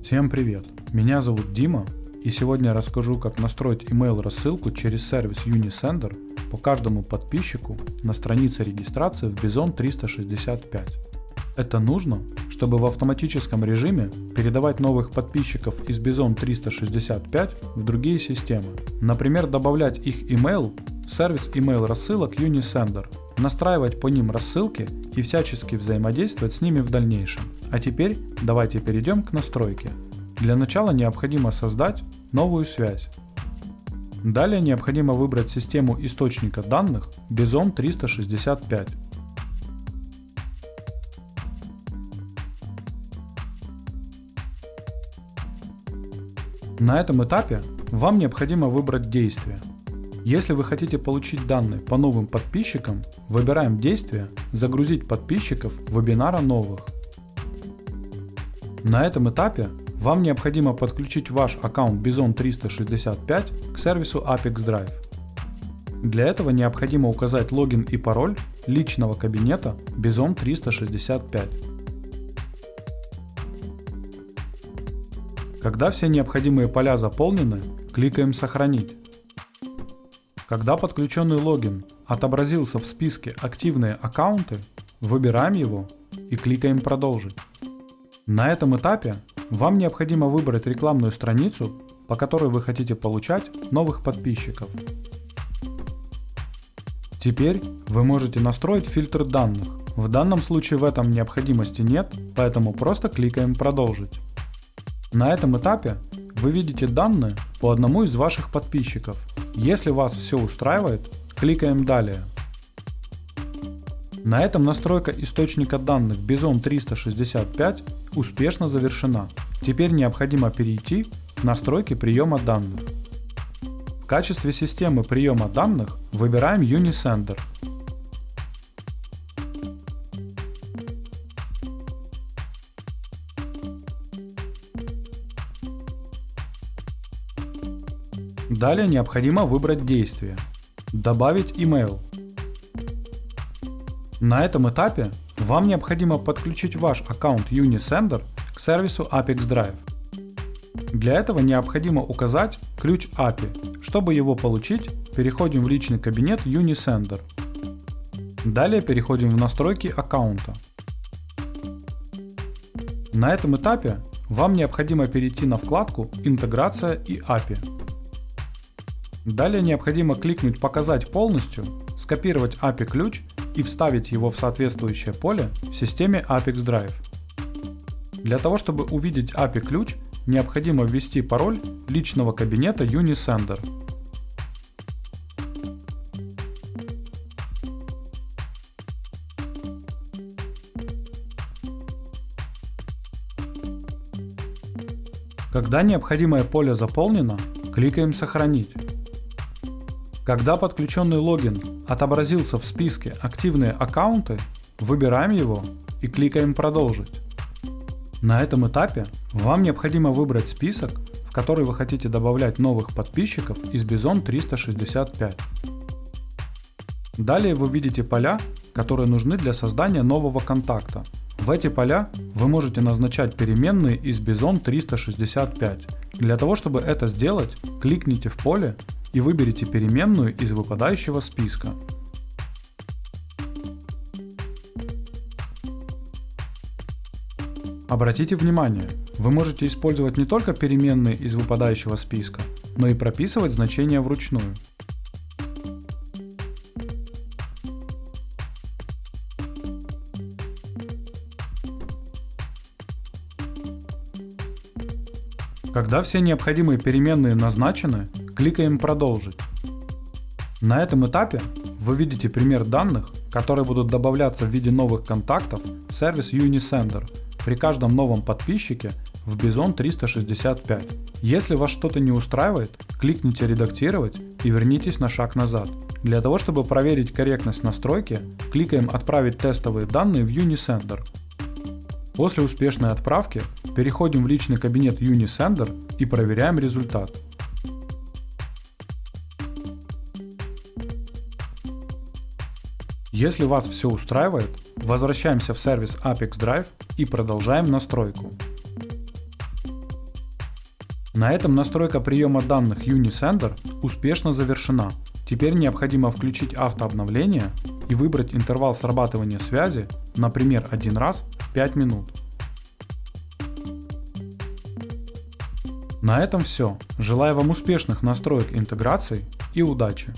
Всем привет! Меня зовут Дима, и сегодня я расскажу, как настроить email рассылку через сервис Unisender по каждому подписчику на странице регистрации в Bizon 365. Это нужно, чтобы в автоматическом режиме передавать новых подписчиков из Bizon 365 в другие системы. Например, добавлять их email в сервис email рассылок Unisender, настраивать по ним рассылки и всячески взаимодействовать с ними в дальнейшем. А теперь давайте перейдем к настройке. Для начала необходимо создать новую связь. Далее необходимо выбрать систему источника данных Bizon 365. На этом этапе вам необходимо выбрать действие. Если вы хотите получить данные по новым подписчикам, выбираем действие «Загрузить подписчиков вебинара новых». На этом этапе вам необходимо подключить ваш аккаунт Bizon 365 к сервису Apex Drive. Для этого необходимо указать логин и пароль личного кабинета Bizon 365. Когда все необходимые поля заполнены, кликаем «Сохранить». Когда подключенный логин отобразился в списке «Активные аккаунты», выбираем его и кликаем «Продолжить». На этом этапе вам необходимо выбрать рекламную страницу, по которой вы хотите получать новых подписчиков. Теперь вы можете настроить фильтр данных. В данном случае в этом необходимости нет, поэтому просто кликаем «Продолжить». На этом этапе вы видите данные по одному из ваших подписчиков. Если вас все устраивает, кликаем «Далее». На этом настройка источника данных Bizon 365 успешно завершена. Теперь необходимо перейти к настройке приема данных. В качестве системы приема данных выбираем Unisender. Далее необходимо выбрать действие «Добавить email». На этом этапе вам необходимо подключить ваш аккаунт Unisender к сервису Apex Drive. Для этого необходимо указать ключ API. Чтобы его получить, переходим в личный кабинет Unisender. Далее переходим в настройки аккаунта. На этом этапе вам необходимо перейти на вкладку «Интеграция и API». Далее необходимо кликнуть «Показать полностью», скопировать API-ключ и вставить его в соответствующее поле в системе Apex Drive. Для того, чтобы увидеть API-ключ, необходимо ввести пароль личного кабинета Unisender. Когда необходимое поле заполнено, кликаем «Сохранить». Когда подключенный логин отобразился в списке «Активные аккаунты», выбираем его и кликаем «Продолжить». На этом этапе вам необходимо выбрать список, в который вы хотите добавлять новых подписчиков из Bizon 365. Далее вы видите поля, которые нужны для создания нового контакта. В эти поля вы можете назначать переменные из Bizon 365. Для того, чтобы это сделать, кликните в поле и выберите переменную из выпадающего списка. Обратите внимание, вы можете использовать не только переменные из выпадающего списка, но и прописывать значения вручную. Когда все необходимые переменные назначены, кликаем «Продолжить». На этом этапе вы видите пример данных, которые будут добавляться в виде новых контактов в сервис Unisender при каждом новом подписчике в Bizon 365. Если вас что-то не устраивает, кликните «Редактировать» и вернитесь на шаг назад. Для того, чтобы проверить корректность настройки, кликаем «Отправить тестовые данные в Unisender». После успешной отправки переходим в личный кабинет Unisender и проверяем результат. Если вас все устраивает, возвращаемся в сервис Apex Drive и продолжаем настройку. На этом настройка приема данных Unisender успешно завершена. Теперь необходимо включить автообновление и выбрать интервал срабатывания связи, например, 1 раз в 5 минут. На этом все. Желаю вам успешных настроек интеграций и удачи!